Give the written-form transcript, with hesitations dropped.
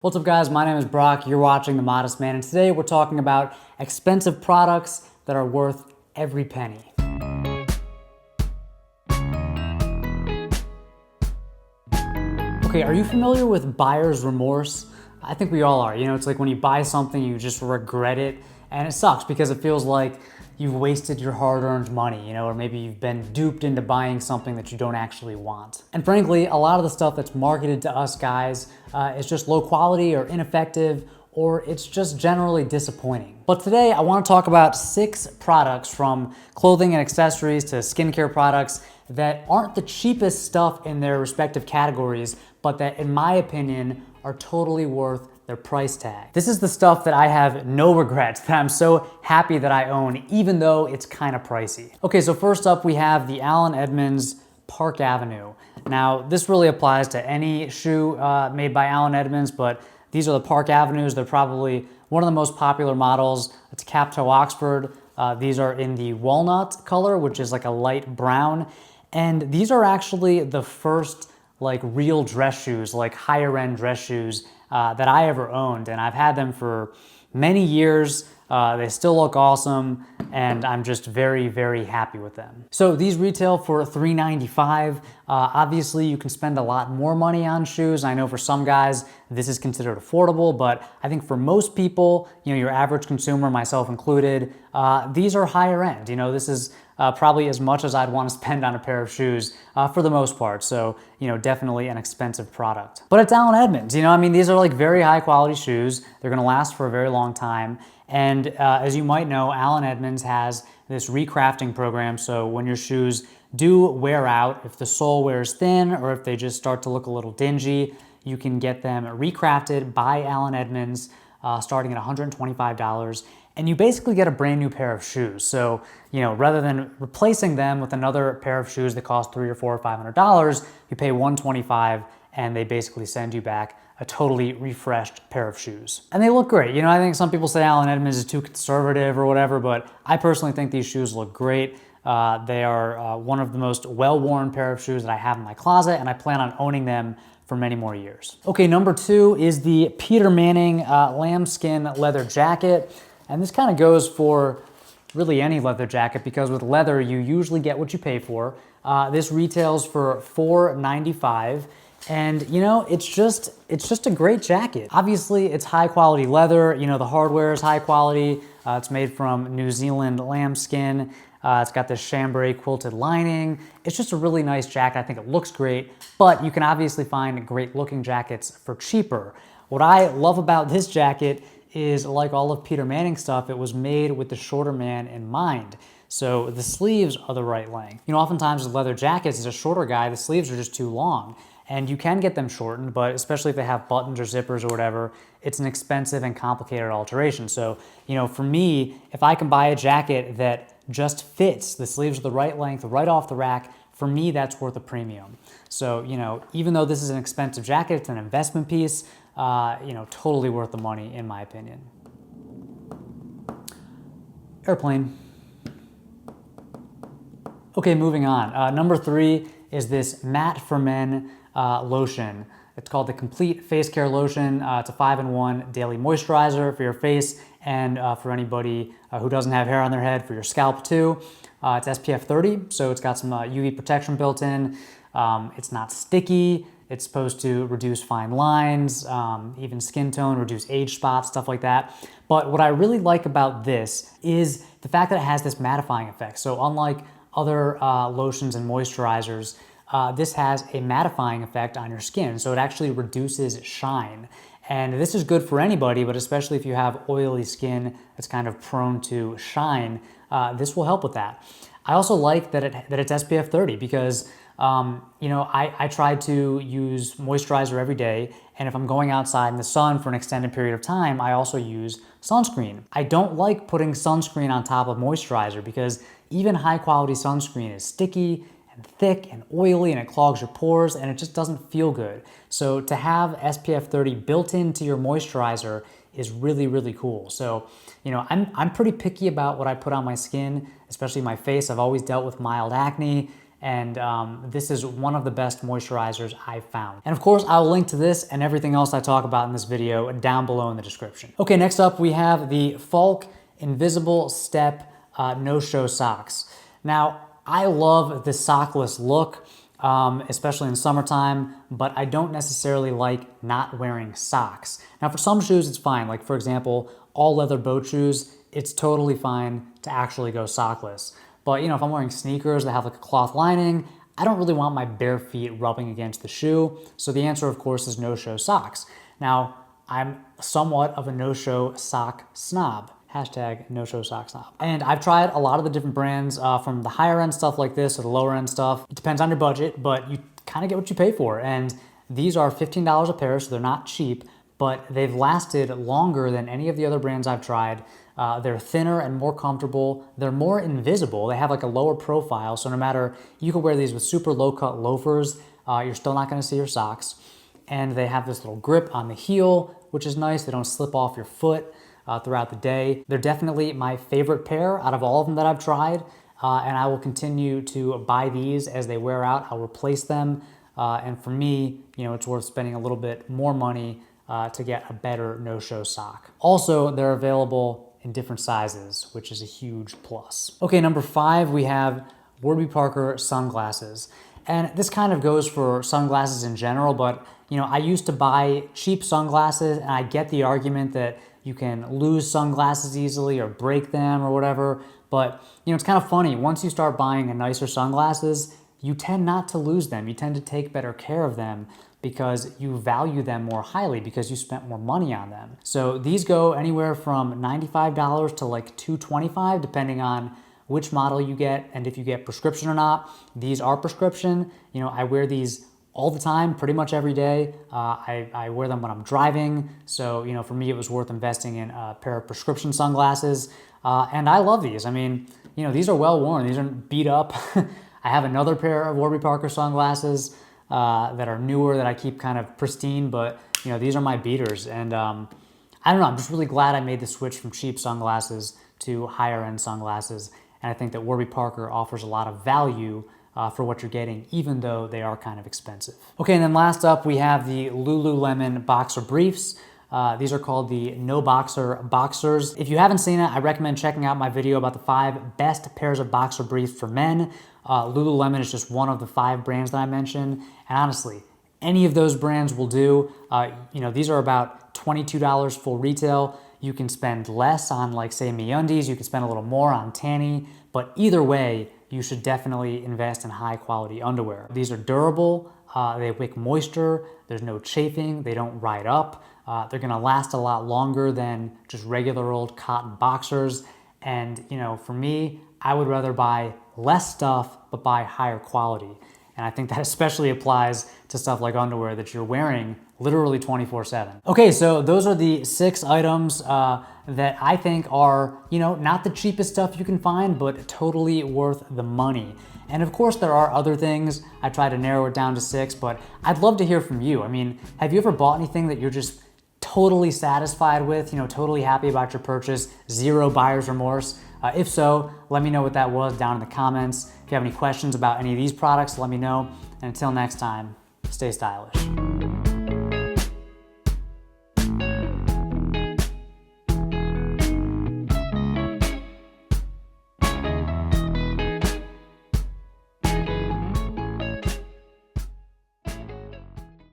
What's up guys, my name is Brock, you're watching The Modest Man, and today we're talking about expensive products that are worth every penny. Okay, are you familiar with buyer's remorse? I think we all are. You know, it's like when you buy something, you just regret it, and it sucks because it feels like you've wasted your hard-earned money, you know, or maybe you've been duped into buying something that you don't actually want. And frankly, a lot of the stuff that's marketed to us guys is just low quality or ineffective, or it's just generally disappointing. But today I want to talk about 6 products, from clothing and accessories to skincare products, that aren't the cheapest stuff in their respective categories, but that in my opinion are totally worth their price tag. This is the stuff that I have no regrets, that I'm so happy that I own, even though it's kind of pricey. Okay, so first up we have the Edmonds Park Avenue. Now, this really applies to any shoe made by Edmonds, but these are the Park Avenues. They're probably one of the most popular models. It's cap toe Oxford. These are in the walnut color, which is like a light brown. And these are actually the first like real dress shoes, like higher end dress shoes that I ever owned. And I've had them for many years. They still look awesome, and I'm just very, very happy with them. So these retail for $3.95. Obviously, you can spend a lot more money on shoes. I know for some guys, this is considered affordable, but I think for most people, you know, your average consumer, myself included, these are higher end. You know, this is probably as much as I'd want to spend on a pair of shoes for the most part. So, you know, definitely an expensive product. But it's Edmonds, you know, I mean, these are like very high quality shoes. They're gonna last for a very long time. And as you might know, Edmonds has this recrafting program. So when your shoes do wear out, if the sole wears thin or if they just start to look a little dingy, you can get them recrafted by Edmonds starting at $125. And you basically get a brand new pair of shoes. So, you know, rather than replacing them with another pair of shoes that cost $300 or $400 or $500, you pay $125 and they basically send you back a totally refreshed pair of shoes. And they look great. You know, I think some people say Edmonds is too conservative or whatever, but I personally think these shoes look great. They are one of the most well-worn pair of shoes that I have in my closet, and I plan on owning them for many more years. Okay, number 2 is the PMNYC lambskin leather jacket. And this kind of goes for really any leather jacket, because with leather, you usually get what you pay for. This retails for $4.95. And you know, it's just a great jacket. Obviously, it's high quality leather. You know, the hardware is high quality. It's made from New Zealand lambskin. It's got this chambray quilted lining. It's just a really nice jacket. I think it looks great, but you can obviously find great looking jackets for cheaper. What I love about this jacket is, like all of PMNYC stuff, it was made with the shorter man in mind. So the sleeves are the right length. You know, oftentimes with leather jackets, as a shorter guy, the sleeves are just too long. And you can get them shortened, but especially if they have buttons or zippers or whatever, it's an expensive and complicated alteration. So, you know, for me, if I can buy a jacket that just fits, the sleeves are the right length, right off the rack, for me, that's worth a premium. So, you know, even though this is an expensive jacket, it's an investment piece, you know, totally worth the money, in my opinion. Airplane. Okay, moving on. Number 3 is this Matte for Men lotion. It's called the Complete Face Care Lotion. It's a 5-in-1 daily moisturizer for your face and for anybody who doesn't have hair on their head, for your scalp too. It's SPF 30, so it's got some UV protection built in. It's not sticky. It's supposed to reduce fine lines, even skin tone, reduce age spots, stuff like that. But what I really like about this is the fact that it has this mattifying effect. So unlike other lotions and moisturizers, this has a mattifying effect on your skin. So it actually reduces shine. And this is good for anybody, but especially if you have oily skin that's kind of prone to shine, this will help with that. I also like that it's SPF 30 because you know, I try to use moisturizer every day, and if I'm going outside in the sun for an extended period of time, I also use sunscreen. I don't like putting sunscreen on top of moisturizer because even high quality sunscreen is sticky and thick and oily, and it clogs your pores, and it just doesn't feel good. So to have SPF 30 built into your moisturizer is really, really cool. So, you know, I'm pretty picky about what I put on my skin, especially my face. I've always dealt with mild acne, And this is one of the best moisturizers I've found. And of course, I'll link to this and everything else I talk about in this video down below in the description. Okay, next up we have the Falke Invisible Step no-show socks. Now, I love the sockless look, especially in summertime, but I don't necessarily like not wearing socks. Now, for some shoes, it's fine. Like, for example, all leather boat shoes, it's totally fine to actually go sockless. But, you know, if I'm wearing sneakers that have like a cloth lining, I don't really want my bare feet rubbing against the shoe. So the answer, of course, is no-show socks. Now, I'm somewhat of a no-show sock snob. Hashtag no-show sock snob. And I've tried a lot of the different brands from the higher end stuff like this to the lower end stuff. It depends on your budget, but you kind of get what you pay for. And these are $15 a pair, so they're not cheap, but they've lasted longer than any of the other brands I've tried. They're thinner and more comfortable. They're more invisible. They have like a lower profile, so no matter, you could wear these with super low cut loafers, you're still not gonna see your socks. And they have this little grip on the heel, which is nice. They don't slip off your foot throughout the day. They're definitely my favorite pair out of all of them that I've tried, and I will continue to buy these as they wear out. I'll replace them, and for me, you know, it's worth spending a little bit more money to get a better no-show sock. Also, they're available in different sizes, which is a huge plus. Okay, number 5, we have Warby Parker sunglasses. And this kind of goes for sunglasses in general, but you know, I used to buy cheap sunglasses, and I get the argument that you can lose sunglasses easily or break them or whatever, but you know, it's kind of funny. Once you start buying nicer sunglasses, you tend not to lose them. You tend to take better care of them because you value them more highly because you spent more money on them. So these go anywhere from $95 to like $225, depending on which model you get and if you get prescription or not. These are prescription. You know, I wear these all the time, pretty much every day. I wear them when I'm driving. So, you know, for me, it was worth investing in a pair of prescription sunglasses. And I love these. I mean, you know, these are well worn. These aren't beat up. I have another pair of Warby Parker sunglasses that are newer that I keep kind of pristine, but you know, these are my beaters. And I don't know, I'm just really glad I made the switch from cheap sunglasses to higher end sunglasses. And I think that Warby Parker offers a lot of value for what you're getting, even though they are kind of expensive. Okay, and then last up, we have the Lululemon Boxer Briefs. These are called the No Boxer Boxers. If you haven't seen it, I recommend checking out my video about the 5 best pairs of boxer briefs for men. Lululemon is just one of the 5 brands that I mentioned. And honestly, any of those brands will do. You know, these are about $22 full retail. You can spend less on, like, say, MeUndies. You can spend a little more on Tanny. But either way, you should definitely invest in high quality underwear. These are durable. They wick moisture. There's no chafing. They don't ride up. They're gonna last a lot longer than just regular old cotton boxers. And you know, for me, I would rather buy less stuff, but buy higher quality. And I think that especially applies to stuff like underwear that you're wearing literally 24/7. Okay, so those are the 6 items that I think are, you know, not the cheapest stuff you can find, but totally worth the money. And of course there are other things. I try to narrow it down to 6, but I'd love to hear from you. I mean, have you ever bought anything that you're just totally satisfied with, you know, totally happy about your purchase, 0 buyer's remorse? If so, let me know what that was down in the comments. If you have any questions about any of these products, let me know. And until next time, stay stylish.